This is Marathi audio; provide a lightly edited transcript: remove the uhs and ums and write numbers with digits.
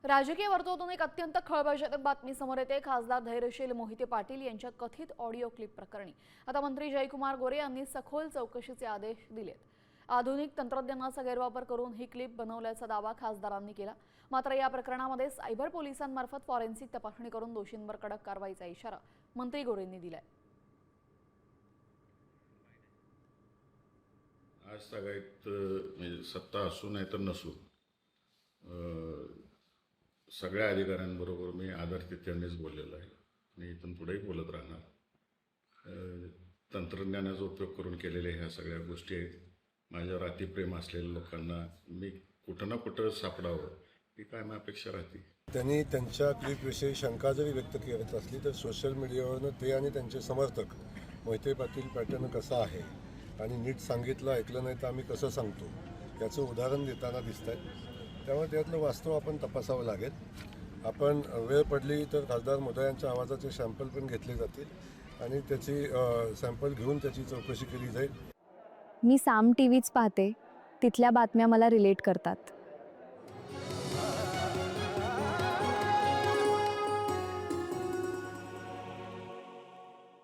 राजकीय वर्तुळातून एक अत्यंत खळबळजनक बातमी समोर येते। खासदार धैर्यशील मोहिते पाटील यांच्या कथित ऑडिओ क्लिप प्रकरणी आता मंत्री जयकुमार गोरे यांनी सखोल चौकशीचे आदेश दिलेत। आधुनिक तंत्रज्ञानाचा गैरवापर करून ही क्लिप बनवल्याचा दावा खासदारांनी केला। मात्र या प्रकरणामध्ये सायबर पोलिसांमार्फत फॉरेन्सिक तपासणी करून दोषींवर कडक कारवाईचा इशारा मंत्री गोरेंनी दिलाय। आज सगळ्यात म्हणजे सत्ता असू नाही तर नसू सगळ्या अधिकाऱ्यांबरोबर मी आदरातिथ्यानेच बोललेलो आहे आणि इथून पुढेही बोलत राहणार। तंत्रज्ञानाचा उपयोग करून केलेल्या ह्या सगळ्या गोष्टी आहेत। माझ्यावर अतिप्रेम असलेल्या लोकांना मी कुठं ना कुठं सापडावं ही काय माझी अपेक्षा राहते। त्यांनी त्यांच्या क्लिपविषयी शंका जरी व्यक्त करत असली तर सोशल मीडियावरनं ते आणि त्यांचे समर्थक मोहिते पाटील पॅटर्न कसा आहे आणि नीट सांगितलं ऐकलं नाही तर आम्ही कसं सांगतो याचं उदाहरण देताना दिसत आहे। त्यामुळे त्यातलं वास्तव आपण तपासावं लागेल। आपण वेळ पडली तर खासदार मोदयांच्या आवाजाचे सॅम्पल पण घेतले जातील आणि त्याची सॅम्पल घेऊन त्याची चौकशी केली जाईल। मी साम टीव्हीच पाहते, तिथल्या बातम्या मला रिलेट करतात।